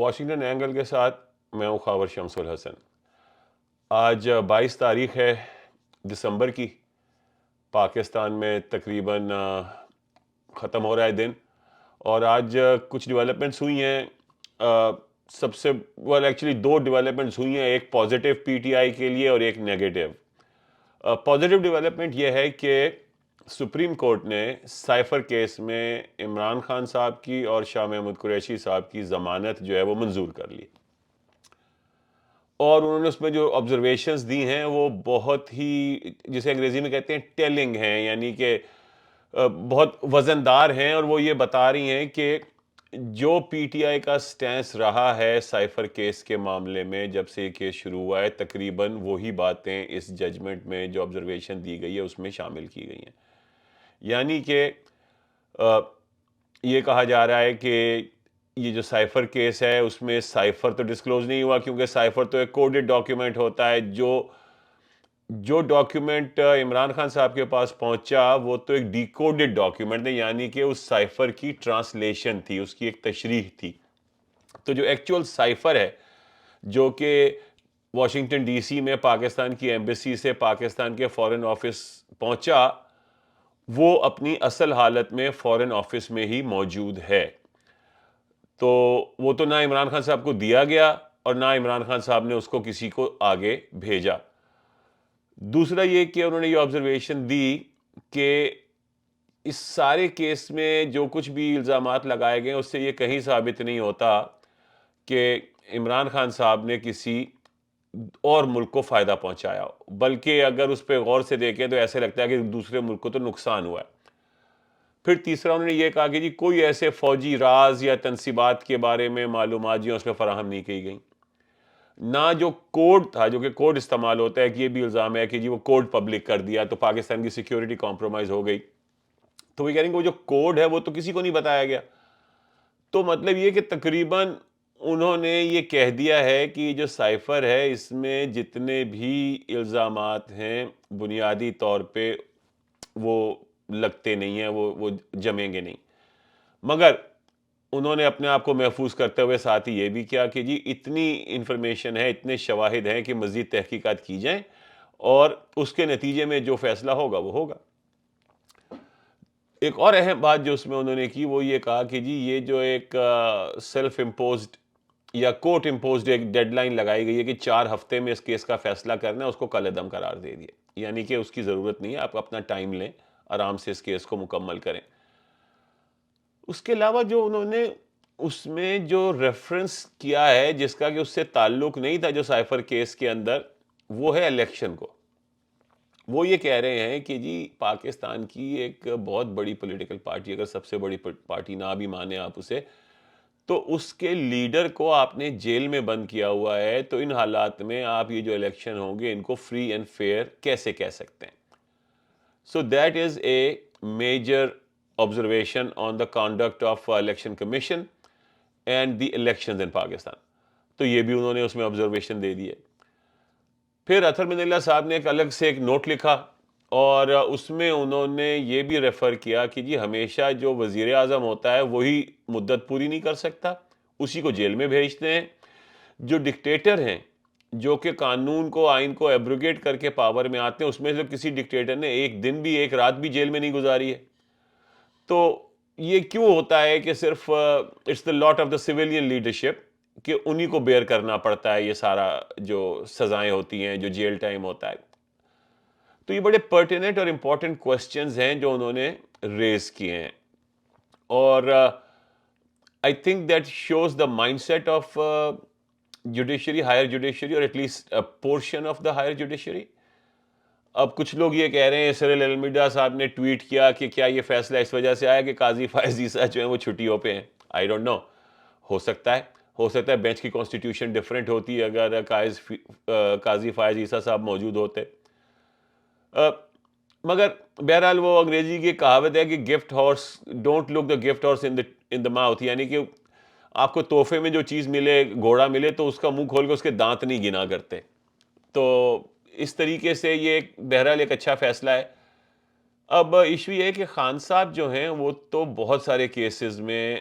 Washington angle کے ساتھ میں ہوں خاور شمس الحسن۔ آج 22 تاریخ ہے دسمبر کی۔ پاکستان میں تقریباً ختم ہو رہا ہے دن، اور آج کچھ ڈیولپمنٹس ہوئی ہیں۔ سب سے ایکچولی 2 ڈیولپمنٹس ہوئی ہیں، ایک پازیٹیو پی ٹی آئی کے لیے اور ایک نیگیٹو۔ پازیٹیو ڈیولپمنٹ یہ ہے کہ سپریم کورٹ نے سائفر کیس میں عمران خان صاحب کی اور شاہ محمود قریشی صاحب کی ضمانت جو ہے وہ منظور کر لی، اور انہوں نے اس میں جو آبزرویشنز دی ہیں وہ بہت ہی، جسے انگریزی میں کہتے ہیں ٹیلنگ ہیں، یعنی کہ بہت وزندار ہیں، اور وہ یہ بتا رہی ہیں کہ جو پی ٹی آئی کا سٹینس رہا ہے سائفر کیس کے معاملے میں جب سے یہ کیس شروع ہوا ہے، تقریباً وہی باتیں اس ججمنٹ میں جو آبزرویشن دی گئی ہے اس میں شامل کی گئی ہیں۔ یعنی کہ یہ کہا جا رہا ہے کہ یہ جو سائفر کیس ہے اس میں سائفر تو ڈسکلوز نہیں ہوا، کیونکہ سائفر تو ایک کوڈڈ ڈاکیومنٹ ہوتا ہے۔ جو ڈاکیومنٹ عمران خان صاحب کے پاس پہنچا وہ تو ایک ڈیکوڈڈ ڈاکیومنٹ ہے، یعنی کہ اس سائفر کی ٹرانسلیشن تھی، اس کی ایک تشریح تھی۔ تو جو ایکچوئل سائفر ہے جو کہ واشنگٹن ڈی سی میں پاکستان کی ایمبیسی سے پاکستان کے فارن آفس پہنچا، وہ اپنی اصل حالت میں فارن آفس میں ہی موجود ہے۔ تو وہ تو نہ عمران خان صاحب کو دیا گیا اور نہ عمران خان صاحب نے اس کو کسی کو آگے بھیجا۔ دوسرا یہ کہ انہوں نے یہ آبزرویشن دی کہ اس سارے کیس میں جو کچھ بھی الزامات لگائے گئے اس سے یہ کہیں ثابت نہیں ہوتا کہ عمران خان صاحب نے کسی اور ملک کو فائدہ پہنچایا، بلکہ اگر اس پہ غور سے دیکھیں تو ایسے لگتا ہے کہ دوسرے ملک کو تو نقصان ہوا ہے۔ پھر تیسرا انہوں نے یہ کہا کہ جی کوئی ایسے فوجی راز یا تنصیبات کے بارے میں معلومات جو اس میں فراہم نہیں کی گئیں، نہ جو کوڈ تھا، جو کہ کوڈ استعمال ہوتا ہے، کہ یہ بھی الزام ہے کہ جی وہ کوڈ پبلک کر دیا تو پاکستان کی سیکیورٹی کمپرومائز ہو گئی۔ تو وہ کہہ رہے ہیں کہ وہ جو کوڈ ہے وہ تو کسی کو نہیں بتایا گیا۔ تو مطلب یہ کہ تقریباً انہوں نے یہ کہہ دیا ہے کہ جو سائفر ہے اس میں جتنے بھی الزامات ہیں بنیادی طور پہ وہ لگتے نہیں ہیں، وہ جمیں گے نہیں، مگر انہوں نے اپنے آپ کو محفوظ کرتے ہوئے ساتھ ہی یہ بھی کیا کہ جی اتنی انفارمیشن ہے، اتنے شواہد ہیں کہ مزید تحقیقات کی جائیں اور اس کے نتیجے میں جو فیصلہ ہوگا وہ ہوگا۔ ایک اور اہم بات جو اس میں انہوں نے کی وہ یہ کہا کہ جی یہ جو ایک سیلف امپوزڈ یا کورٹ امپوزڈ ایک ڈیڈ لائن لگائی گئی ہے کہ 4 ہفتے میں اس کیس کا فیصلہ کرنا ہے، اس کو کل عدم قرار دے دیا، یعنی کہ اس کی ضرورت نہیں ہے، آپ اپنا ٹائم لیں، آرام سے اس کیس کو مکمل کریں۔ اس کے علاوہ جو انہوں نے اس میں جو ریفرنس کیا ہے جس کا کہ اس سے تعلق نہیں تھا جو سائفر کیس کے اندر، وہ ہے الیکشن کو۔ وہ یہ کہہ رہے ہیں کہ جی پاکستان کی ایک بہت بڑی پولیٹیکل پارٹی، اگر سب سے بڑی پارٹی نہ بھی مانے آپ اسے، تو اس کے لیڈر کو آپ نے جیل میں بند کیا ہوا ہے، تو ان حالات میں آپ یہ جو الیکشن ہوں گے ان کو فری اینڈ فیئر کیسے کہہ سکتے ہیں؟ So that is a major observation on the conduct of election commission and the elections in Pakistan. تو یہ بھی انہوں نے اس میں observation دے دی ہے۔ پھر اطہر من اللہ صاحب نے ایک الگ سے ایک نوٹ لکھا اور اس میں انہوں نے یہ بھی ریفر کیا کہ جی ہمیشہ جو وزیر اعظم ہوتا ہے وہی مدت پوری نہیں کر سکتا، اسی کو جیل میں بھیجتے ہیں۔ جو ڈکٹیٹر ہیں جو کہ قانون کو، آئین کو ایبروگیٹ کر کے پاور میں آتے ہیں، اس میں سے کسی ڈکٹیٹر نے ایک دن بھی، ایک رات بھی جیل میں نہیں گزاری ہے۔ تو یہ کیوں ہوتا ہے کہ صرف it's the lot of the civilian leadership کہ انہی کو بیئر کرنا پڑتا ہے یہ سارا جو سزائیں ہوتی ہیں، جو جیل ٹائم ہوتا ہے؟ تو یہ بڑے پرٹیننٹ اور امپورٹنٹ کوسچنز ہیں جو انہوں نے ریز کیے ہیں، اور I think that shows the mindset of judiciary, higher judiciary, اور at least portion of the higher judiciary. اب کچھ لوگ یہ کہہ رہے ہیں، سرل المیڈا صاحب نے ٹویٹ کیا کہ کیا یہ فیصلہ اس وجہ سے آیا کہ قاضی فائز عیسیٰ جو ہیں وہ چھٹیوں پہ ہیں؟ آئی ڈونٹ نو، ہو سکتا ہے بینچ کی کانسٹیٹیوشن ڈیفرنٹ ہوتی ہے اگر قاضی فائز عیسیٰ صاحب موجود ہوتے۔ مگر بہرحال وہ انگریزی کی کہاوت ہے کہ gift horse don't look the gift horse in the mouth, یعنی کہ آپ کو تحفے میں جو چیز ملے، گھوڑا ملے، تو اس کا منہ کھول کے اس کے دانت نہیں گنا کرتے۔ تو اس طریقے سے یہ بہرحال ایک اچھا فیصلہ ہے۔ اب ایشو یہ ہے کہ خان صاحب جو ہیں وہ تو بہت سارے کیسز میں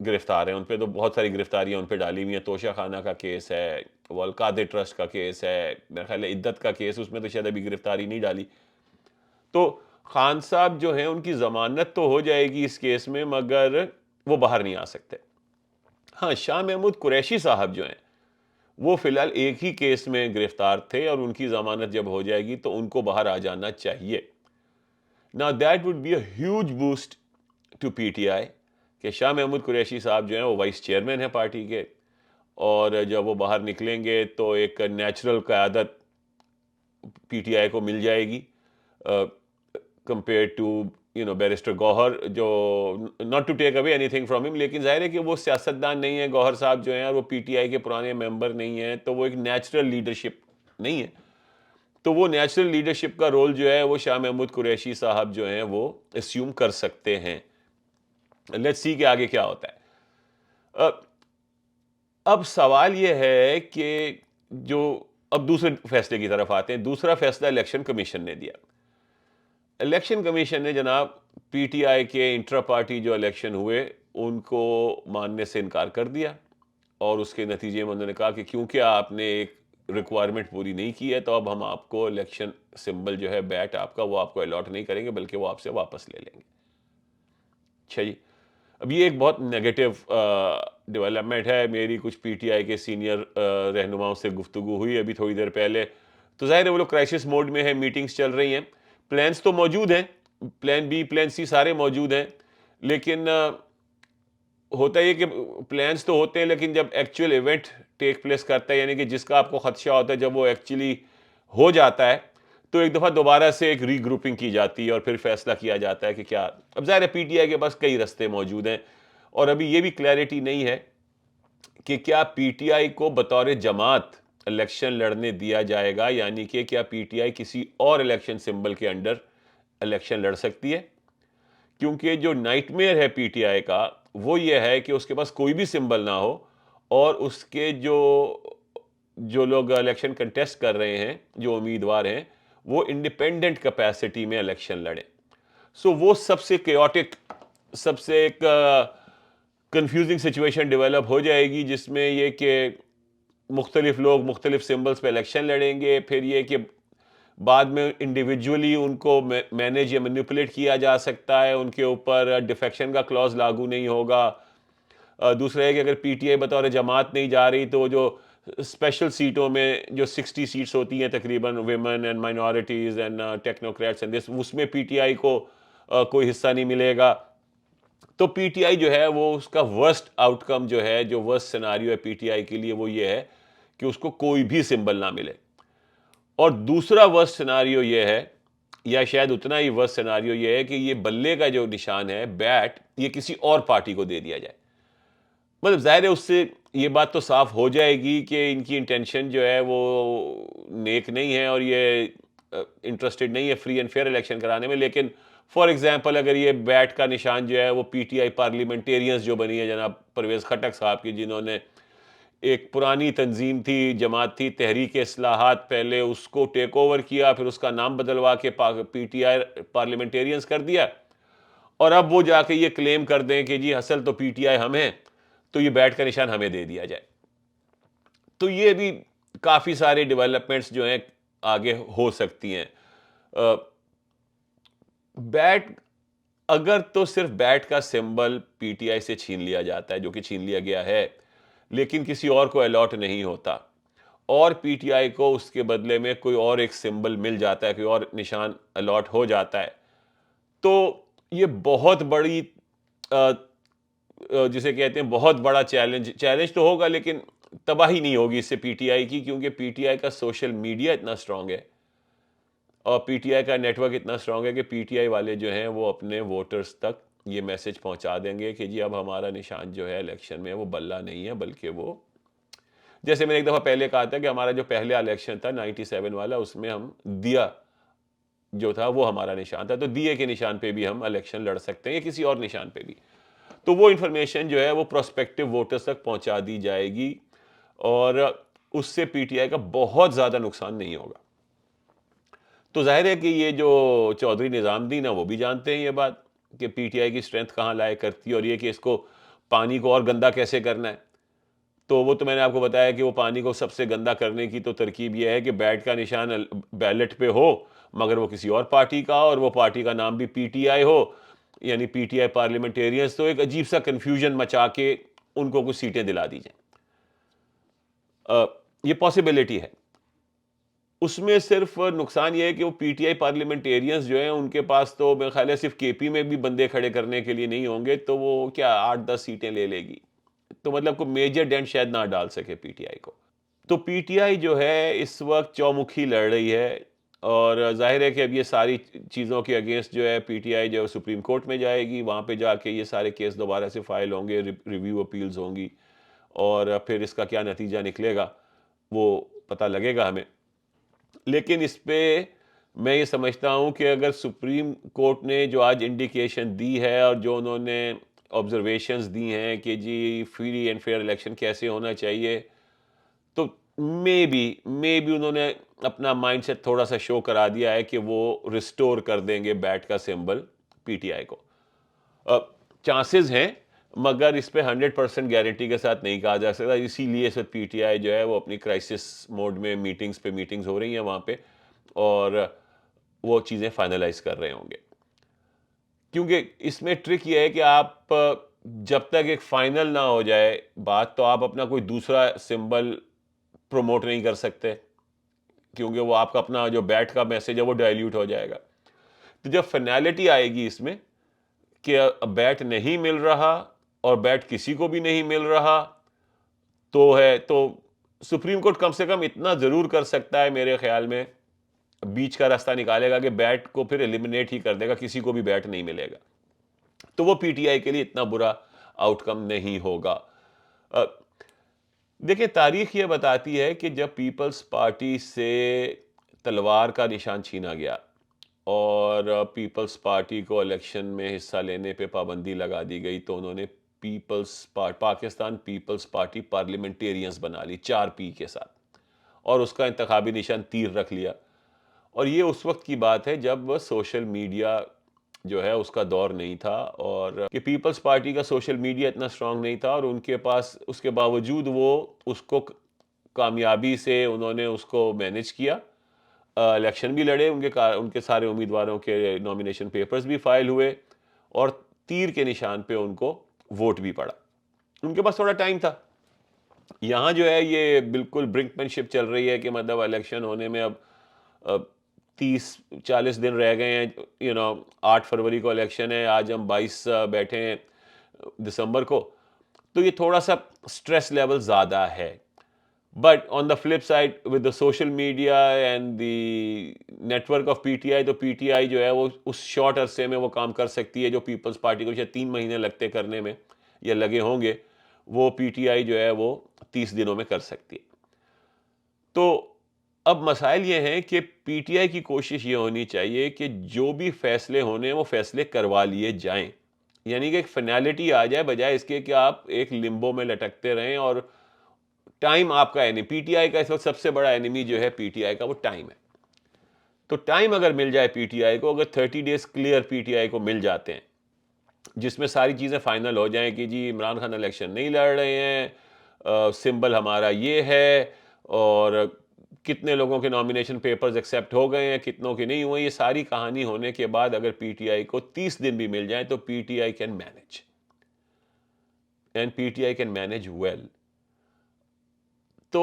گرفتار ہیں، ان پہ تو بہت ساری گرفتاریاں ان پہ ڈالی ہوئی ہیں. توشہ خانہ کا کیس ہے، وہ القادر ٹرسٹ کا کیس ہے، میرا خیال ہے عدت کا کیس، اس میں تو شاید ابھی گرفتاری نہیں ڈالی. تو خان صاحب جو ہیں ان کی ضمانت تو ہو جائے گی اس کیس میں، مگر وہ باہر نہیں آ سکتے. ہاں، شاہ محمود قریشی صاحب جو ہیں وہ فی الحال ایک ہی کیس میں گرفتار تھے، اور ان کی ضمانت جب ہو جائے گی تو ان کو باہر آ جانا چاہیے. Now that would be a huge boost to PTI کہ شاہ محمود قریشی صاحب جو ہیں وہ وائس چیئرمین ہیں پارٹی کے، اور جب وہ باہر نکلیں گے تو ایک نیچرل قیادت پی ٹی آئی کو مل جائے گی کمپیئر ٹو بیرسٹر گوہر، جو not to take away anything from ہم، لیکن ظاہر ہے کہ وہ سیاستدان نہیں ہے گوہر صاحب جو ہیں، اور وہ پی ٹی آئی کے پرانے ممبر نہیں ہیں، تو وہ ایک نیچرل لیڈرشپ نہیں ہے. تو وہ نیچرل لیڈرشپ کا رول جو ہے وہ شاہ محمود قریشی صاحب جو ہیں وہ اسیوم کر سکتے ہیں. لیٹس سی کہ آگے کیا ہوتا ہے. اب سوال یہ ہے کہ جو اب دوسرے فیصلے کی طرف آتے ہیں. دوسرا فیصلہ الیکشن کمیشن نے دیا. الیکشن کمیشن نے جناب پی ٹی آئی کے انٹرا پارٹی جو الیکشن ہوئے ان کو ماننے سے انکار کر دیا، اور اس کے نتیجے میں انہوں نے کہا کہ کیونکہ آپ نے ایک ریکوائرمنٹ پوری نہیں کی ہے تو اب ہم آپ کو الیکشن سمبل جو ہے بیٹ آپ کا، وہ آپ کو الاٹ نہیں کریں گے، بلکہ وہ آپ سے واپس لے لیں گے. اچھا جی، اب یہ ایک بہت نیگیٹو ڈیولپمنٹ ہے. میری کچھ پی ٹی آئی کے سینئر رہنماؤں سے گفتگو ہوئی ابھی تھوڑی دیر پہلے، تو ظاہر ہے وہ لوگ کرائسس موڈ میں ہیں، میٹنگز چل رہی ہیں، پلانز تو موجود ہیں، پلان بی پلان سی سارے موجود ہیں، لیکن ہوتا یہ کہ پلانز تو ہوتے ہیں لیکن جب ایکچوئل ایونٹ ٹیک پلیس کرتا ہے، یعنی کہ جس کا آپ کو خدشہ ہوتا ہے، جب وہ ایکچولی ہو جاتا ہے تو ایک دفعہ دوبارہ سے ایک ری گروپنگ کی جاتی ہے اور پھر فیصلہ کیا جاتا ہے کہ کیا. اب ظاہر ہے پی ٹی آئی کے پاس کئی رستے موجود ہیں، اور ابھی یہ بھی کلیئرٹی نہیں ہے کہ کیا پی ٹی آئی کو بطور جماعت الیکشن لڑنے دیا جائے گا، یعنی کہ کیا پی ٹی آئی کسی اور الیکشن سمبل کے انڈر الیکشن لڑ سکتی ہے. کیونکہ جو نائٹ میئر ہے پی ٹی آئی کا وہ یہ ہے کہ اس کے پاس کوئی بھی سمبل نہ ہو، اور اس کے جو لوگ الیکشن کنٹیسٹ کر رہے ہیں، جو امیدوار ہیں، وہ انڈیپینڈنٹ کیپیسٹی میں الیکشن لڑیں. سو وہ سب سے کیوٹک، سب سے ایک کنفیوزنگ سچویشن ڈیولپ ہو جائے گی، جس میں یہ کہ مختلف لوگ مختلف سمبلز پہ الیکشن لڑیں گے، پھر یہ کہ بعد میں انڈیویجولی ان کو مینیج یا مینیپولیٹ کیا جا سکتا ہے، ان کے اوپر ڈیفیکشن کا کلوز لاگو نہیں ہوگا. دوسرا ہے کہ اگر پی ٹی آئی بطور جماعت نہیں جا رہی تو جو اسپیشل سیٹوں میں جو 60 سیٹس ہوتی ہیں تقریباً، women and minorities and technocrats and this, اس میں پی ٹی آئی کو کوئی حصہ نہیں ملے گا. تو پی ٹی آئی جو ہے وہ اس کا ورسٹ آؤٹ کم جو ہے، جو ورسٹ سیناریو ہے پی ٹی آئی کے لیے، وہ یہ ہے کہ اس کو کوئی بھی سمبل نہ ملے. اور دوسرا ورسٹ سیناریو یہ ہے، یا شاید اتنا ہی ورسٹ سیناریو یہ ہے کہ یہ بلے کا جو نشان ہے بیٹ، یہ کسی اور پارٹی کو دے دیا جائے. مطلب ظاہر ہے اس سے یہ بات تو صاف ہو جائے گی کہ ان کی انٹینشن جو ہے وہ نیک نہیں ہے، اور یہ انٹرسٹڈ نہیں ہے فری اینڈ فیئر الیکشن کرانے میں. لیکن فار ایگزامپل اگر یہ بیٹ کا نشان جو ہے وہ پی ٹی آئی پارلیمنٹیرینز جو بنی ہے جناب پرویز خٹک صاحب کی، جنہوں نے ایک پرانی تنظیم تھی، جماعت تھی تحریک اصلاحات، پہلے اس کو ٹیک اوور کیا، پھر اس کا نام بدلوا کے پی ٹی آئی پارلیمنٹیرینز کر دیا، اور اب وہ جا کے یہ کلیم کر دیں کہ جی اصل تو پی ٹی آئی ہم ہیں، تو یہ بیٹ کا نشان ہمیں دے دیا جائے. تو یہ بھی کافی سارے ڈیولپمنٹس جو ہیں آگے ہو سکتی ہیں. بیٹ اگر تو صرف بیٹ کا سمبل پی ٹی آئی سے چھین لیا جاتا ہے، جو کہ چھین لیا گیا ہے، لیکن کسی اور کو الاٹ نہیں ہوتا، اور پی ٹی آئی کو اس کے بدلے میں کوئی اور ایک سمبل مل جاتا ہے، کوئی اور نشان الاٹ ہو جاتا ہے، تو یہ بہت بڑی جسے کہتے ہیں بہت بڑا چیلنج تو ہوگا، لیکن تباہی نہیں ہوگی اس سے پی ٹی آئی کی، کیونکہ پی ٹی آئی کا سوشل میڈیا اتنا اسٹرانگ ہے، اور پی ٹی آئی کا نیٹ ورک اتنا اسٹرانگ ہے کہ پی ٹی آئی والے جو ہیں وہ اپنے ووٹرز تک یہ میسج پہنچا دیں گے کہ جی اب ہمارا نشان جو ہے الیکشن میں وہ بلہ نہیں ہے، بلکہ وہ، جیسے میں نے ایک دفعہ پہلے کہا تھا کہ ہمارا جو پہلا الیکشن تھا 97 والا، اس میں ہم دیا جو تھا وہ ہمارا نشان تھا، تو دیے کے نشان پہ بھی ہم الیکشن لڑ سکتے ہیں یا کسی اور نشان پہ بھی. تو وہ انفارمیشن جو ہے وہ پروسپیکٹو ووٹرز تک پہنچا دی جائے گی، اور اس سے پی ٹی آئی کا بہت زیادہ نقصان نہیں ہوگا. تو ظاہر ہے کہ یہ جو چودھری نظام الدین ہے وہ بھی جانتے ہیں یہ بات کہ پی ٹی آئی کی اسٹرینتھ کہاں لائے کرتی ہے، اور یہ کہ اس کو پانی کو اور گندا کیسے کرنا ہے. تو وہ تو میں نے آپ کو بتایا کہ وہ پانی کو سب سے گندا کرنے کی تو ترکیب یہ ہے کہ بیٹ کا نشان بیلٹ پہ ہو مگر وہ کسی اور پارٹی کا، اور وہ پارٹی کا نام بھی پی ٹی آئی ہو، یعنی پی ٹی آئی پارلیمنٹیرینز، تو ایک عجیب سا کنفیوژن مچا کے ان کو کچھ سیٹیں دلا دی جائیں. یہ پاسبلٹی ہے. اس میں صرف نقصان یہ ہے کہ وہ پی ٹی آئی پارلیمنٹیرینز جو ہیں ان کے پاس تو میرے خیال ہے صرف کے پی میں بھی بندے کھڑے کرنے کے لیے نہیں ہوں گے، تو وہ کیا 8-10 سیٹیں لے لے گی، تو مطلب کوئی میجر ڈینٹ شاید نہ ڈال سکے پی ٹی آئی کو. تو پی ٹی آئی جو ہے اس وقت چومکھی لڑ رہی ہے، اور ظاہر ہے کہ اب یہ ساری چیزوں کے اگینسٹ جو ہے پی ٹی آئی جو سپریم کورٹ میں جائے گی، وہاں پہ جا کے یہ سارے کیس دوبارہ سے فائل ہوں گے، ریویو اپیلز ہوں گی، اور پھر اس کا کیا نتیجہ نکلے گا وہ پتہ لگے گا ہمیں. لیکن اس پہ میں یہ سمجھتا ہوں کہ اگر سپریم کورٹ نے جو آج انڈیکیشن دی ہے اور جو انہوں نے آبزرویشنز دی ہیں کہ جی فری اینڈ فیئر الیکشن کیسے ہونا چاہیے، تو مے بی انہوں نے اپنا مائنڈ سیٹ تھوڑا سا شو کرا دیا ہے کہ وہ ریسٹور کر دیں گے بیٹ کا سمبل پی ٹی آئی کو. چانسز ہیں مگر اس پہ 100% گارنٹی کے ساتھ نہیں کہا جا سکتا. اسی لیے اس وقت پی ٹی آئی جو ہے وہ اپنی کرائسس موڈ میں میٹنگز ہو رہی ہیں وہاں پہ، اور وہ چیزیں فائنلائز کر رہے ہوں گے. کیونکہ اس میں ٹرک یہ ہے کہ آپ جب تک ایک فائنل نہ ہو جائے بات، تو آپ اپنا کوئی دوسرا سمبل پروموٹ نہیں کر سکتے، کیونکہ وہ آپ کا اپنا جو بیٹ کا میسج ہے وہ ڈائلیوٹ ہو جائے گا. تو جب فائنلٹی آئے گی اس میں کہ بیٹ نہیں مل رہا اور بیٹ کسی کو بھی نہیں مل رہا، تو سپریم کورٹ کم سے کم اتنا ضرور کر سکتا ہے میرے خیال میں، بیچ کا راستہ نکالے گا کہ بیٹ کو پھر ایلیمنیٹ ہی کر دے گا، کسی کو بھی بیٹ نہیں ملے گا. تو وہ پی ٹی آئی کے لیے اتنا برا آؤٹ کم نہیں ہوگا. دیکھیں تاریخ یہ بتاتی ہے کہ جب پیپلز پارٹی سے تلوار کا نشان چھینا گیا اور پیپلز پارٹی کو الیکشن میں حصہ لینے پہ پابندی لگا دی گئی، تو انہوں نے پاکستان پیپلز پارٹی پارلیمنٹیرینز بنا لی 4 پی کے ساتھ، اور اس کا انتخابی نشان تیر رکھ لیا. اور یہ اس وقت کی بات ہے جب سوشل میڈیا جو ہے اس کا دور نہیں تھا، اور کہ پیپلز پارٹی کا سوشل میڈیا اتنا سٹرونگ نہیں تھا، اور ان کے پاس اس کے باوجود وہ اس کو کامیابی سے انہوں نے اس کو مینج کیا. الیکشن بھی لڑے، ان کے سارے امیدواروں کے نامینیشن پیپرز بھی فائل ہوئے، اور تیر کے نشان پہ ان کو ووٹ بھی پڑا. ان کے پاس تھوڑا ٹائم تھا. یہاں جو ہے یہ بالکل برنکمین شپ چل رہی ہے کہ مطلب الیکشن ہونے میں اب 30-40 دن رہ گئے ہیں. 8 فروری کو الیکشن ہے، آج ہم 22 بیٹھے ہیں دسمبر کو، تو یہ تھوڑا سا سٹریس لیول زیادہ ہے. But on the flip side with the social media and the network of P T I, تو پی ٹی آئی جو ہے وہ اس شارٹ عرصے میں وہ کام کر سکتی ہے جو پیپلز پارٹی کو شاید 3 مہینے لگتے کرنے میں یا لگے ہوں گے، وہ پی ٹی آئی جو ہے وہ 30 دنوں میں کر سکتی ہے. تو اب مسائل یہ ہیں کہ پی ٹی آئی کی کوشش یہ ہونی چاہیے کہ جو بھی فیصلے ہونے وہ فیصلے کروا لیے جائیں، یعنی کہ ایک فائنلٹی آ جائے، بجائے اس کے کہ آپ ایک لمبو میں لٹکتے رہیں. اور ٹائم آپ کا پی ٹی آئی کا اس وقت سب سے بڑا اینیمی جو ہے پی ٹی آئی کا وہ ٹائم ہے. تو ٹائم اگر مل جائے پی ٹی آئی کو، اگر 30 days clear P T I کو مل جاتے ہیں جس میں ساری چیزیں فائنل ہو جائیں کہ جی عمران خان الیکشن نہیں لڑ رہے ہیں، سمبل ہمارا یہ ہے، اور کتنے لوگوں کے نامینیشن پیپرز ایکسیپٹ ہو گئے ہیں، کتنوں کے نہیں ہوئے، یہ ساری کہانی ہونے کے بعد اگر پی ٹی آئی کو 30 دن بھی مل جائیں تو P T I can manage, and P T I can manage well. تو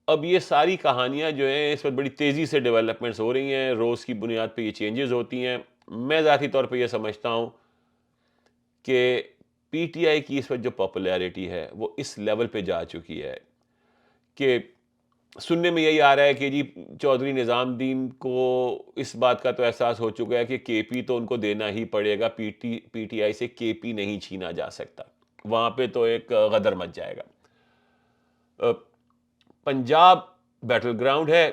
اب یہ ساری کہانیاں جو ہیں اس وقت بڑی تیزی سے ڈیولپمنٹس ہو رہی ہیں، روز کی بنیاد پہ یہ چینجز ہوتی ہیں. میں ذاتی طور پہ یہ سمجھتا ہوں کہ پی ٹی آئی کی اس وقت جو پاپولیرٹی ہے وہ اس لیول پہ جا چکی ہے کہ سننے میں یہی آ رہا ہے کہ جی چودھری نظام الدین کو اس بات کا تو احساس ہو چکا ہے کہ کے پی تو ان کو دینا ہی پڑے گا، پی ٹی آئی سے کے پی نہیں چھینا جا سکتا، وہاں پہ تو ایک غدر مچ جائے گا. پنجاب بیٹل گراؤنڈ ہے،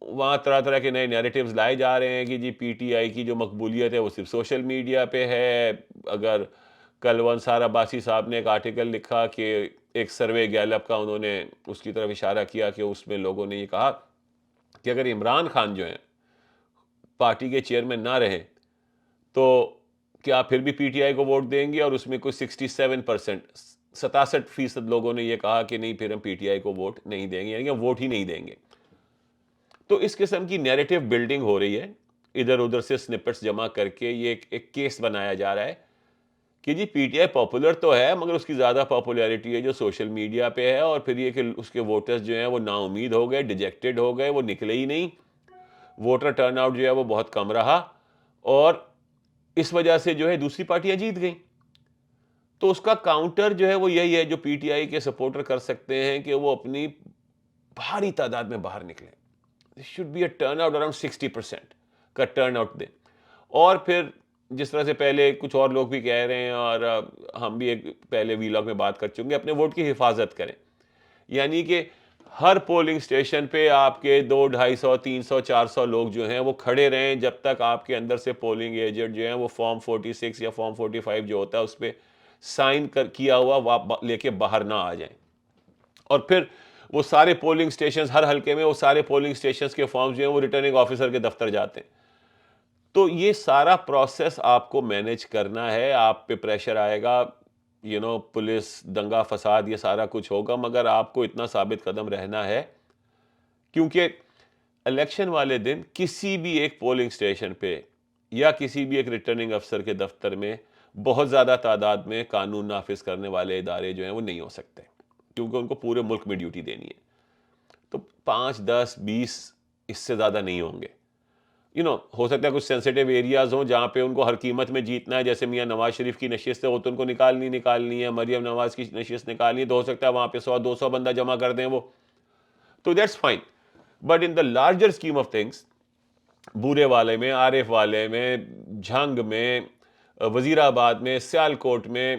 وہاں طرح طرح کے نئے نیریٹیوز لائے جا رہے ہیں کہ جی پی ٹی آئی کی جو مقبولیت ہے وہ صرف سوشل میڈیا پہ ہے. اگر کل انصار عباسی صاحب نے ایک آرٹیکل لکھا کہ ایک سروے گیلپ کا، انہوں نے اس کی طرف اشارہ کیا کہ اس میں لوگوں نے یہ کہا کہ اگر عمران خان جو ہیں پارٹی کے چیئرمین نہ رہے تو کہ آپ پھر بھی پی ٹی آئی کو ووٹ دیں گے، اور اس میں کوئی 67% لوگوں نے یہ کہا کہ نہیں، پھر ہم پی ٹی آئی کو ووٹ نہیں دیں گے، یعنی کہ ووٹ ہی نہیں دیں گے. تو اس قسم کی نیریٹو بلڈنگ ہو رہی ہے، ادھر ادھر سے سنپٹس جمع کر کے یہ ایک کیس بنایا جا رہا ہے کہ جی پی ٹی آئی پاپولر تو ہے، مگر اس کی زیادہ پاپولیرٹی ہے جو سوشل میڈیا پہ ہے، اور پھر یہ کہ اس کے ووٹرز جو ہیں وہ نا امید ہو گئے، ڈیجیکٹڈ ہو گئے، وہ نکلے ہی نہیں، ووٹر ٹرن آؤٹ جو ہے وہ بہت کم رہا، اور اس وجہ سے جو ہے دوسری پارٹیاں جیت گئیں. تو اس کا کاؤنٹر جو ہے وہ یہی ہے جو پی ٹی آئی کے سپورٹر کر سکتے ہیں کہ وہ اپنی بھاری تعداد میں باہر نکلیں. Should be a turnout around 60% کا ٹرن آؤٹ دیں. اور پھر جس طرح سے پہلے کچھ اور لوگ بھی کہہ رہے ہیں، اور ہم بھی ایک پہلے ویلاگ میں بات کر چکے، اپنے ووٹ کی حفاظت کریں. یعنی کہ ہر پولنگ سٹیشن پہ آپ کے 200, 250, 300, 400 لوگ جو ہیں وہ کھڑے رہیں جب تک آپ کے اندر سے پولنگ ایجنٹ جو ہیں وہ فارم 46 یا فارم 45 جو ہوتا ہے اس پہ سائن کیا ہوا لے کے باہر نہ آ جائیں. اور پھر وہ سارے پولنگ سٹیشنز، ہر حلقے میں وہ سارے پولنگ سٹیشنز کے فارمز جو ہیں وہ ریٹرننگ آفیسر کے دفتر جاتے ہیں. تو یہ سارا پروسیس آپ کو مینیج کرنا ہے، آپ پہ پریشر آئے گا، پولیس، دنگا فساد، یہ سارا کچھ ہوگا، مگر آپ کو اتنا ثابت قدم رہنا ہے، کیونکہ الیکشن والے دن کسی بھی ایک پولنگ سٹیشن پہ یا کسی بھی ایک ریٹرننگ افسر کے دفتر میں بہت زیادہ تعداد میں قانون نافذ کرنے والے ادارے جو ہیں وہ نہیں ہو سکتے، کیونکہ ان کو پورے ملک میں ڈیوٹی دینی ہے. تو 5, 10, 20 اس سے زیادہ نہیں ہوں گے. ہو سکتا ہے کچھ سینسیٹیو ایریاز ہوں جہاں پہ ان کو ہر قیمت میں جیتنا ہے، جیسے میاں نواز شریف کی نشست ہے، وہ تو ان کو نکالنی ہے، مریم نواز کی نشست نکالنی ہے، تو ہو سکتا ہے وہاں پہ 100-200 بندہ جمع کر دیں وہ، تو that's fine. But in the larger scheme of things, بورے والے میں، عارف والے میں، جھنگ میں، وزیر آباد میں، سیالکوٹ میں،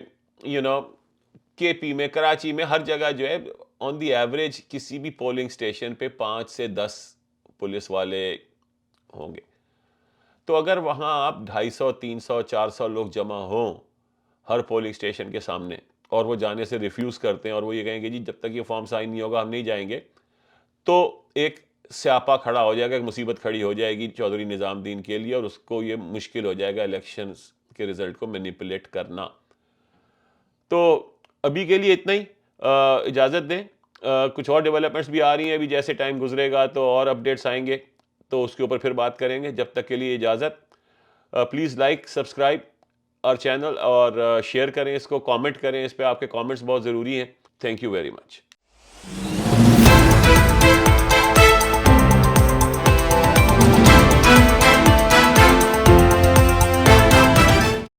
کے پی میں، کراچی میں، ہر جگہ جو ہے آن دی ایوریج کسی بھی پولنگ سٹیشن پہ 5 سے 10 پولیس والے ہوں گے. تو اگر وہاں آپ 250, 300, 400 لوگ جمع ہوں ہر پولنگ سٹیشن کے سامنے، اور وہ جانے سے ریفیوز کرتے ہیں اور وہ یہ کہیں گے جی جب تک یہ فارم سائن نہیں ہوگا ہم نہیں جائیں گے، تو ایک سیاپا کھڑا ہو جائے گا، ایک مصیبت کھڑی ہو جائے گی چودھری نظام الدین کے لیے، اور اس کو یہ مشکل ہو جائے گا الیکشنز کے رزلٹ کو مینیپولیٹ کرنا. تو ابھی کے لیے اتنا ہی، اجازت دیں. کچھ اور ڈیولپمنٹس بھی آ رہی ہیں ابھی، جیسے ٹائم گزرے گا تو اور اپڈیٹس آئیں گے، تو اس کے اوپر پھر بات کریں گے. جب تک کے لیے اجازت. پلیز لائک، سبسکرائب اور چینل، اور شیئر کریں اس کو، کامنٹ کریں اس پہ، آپ کے کامنٹس بہت ضروری ہیں. Thank you very much.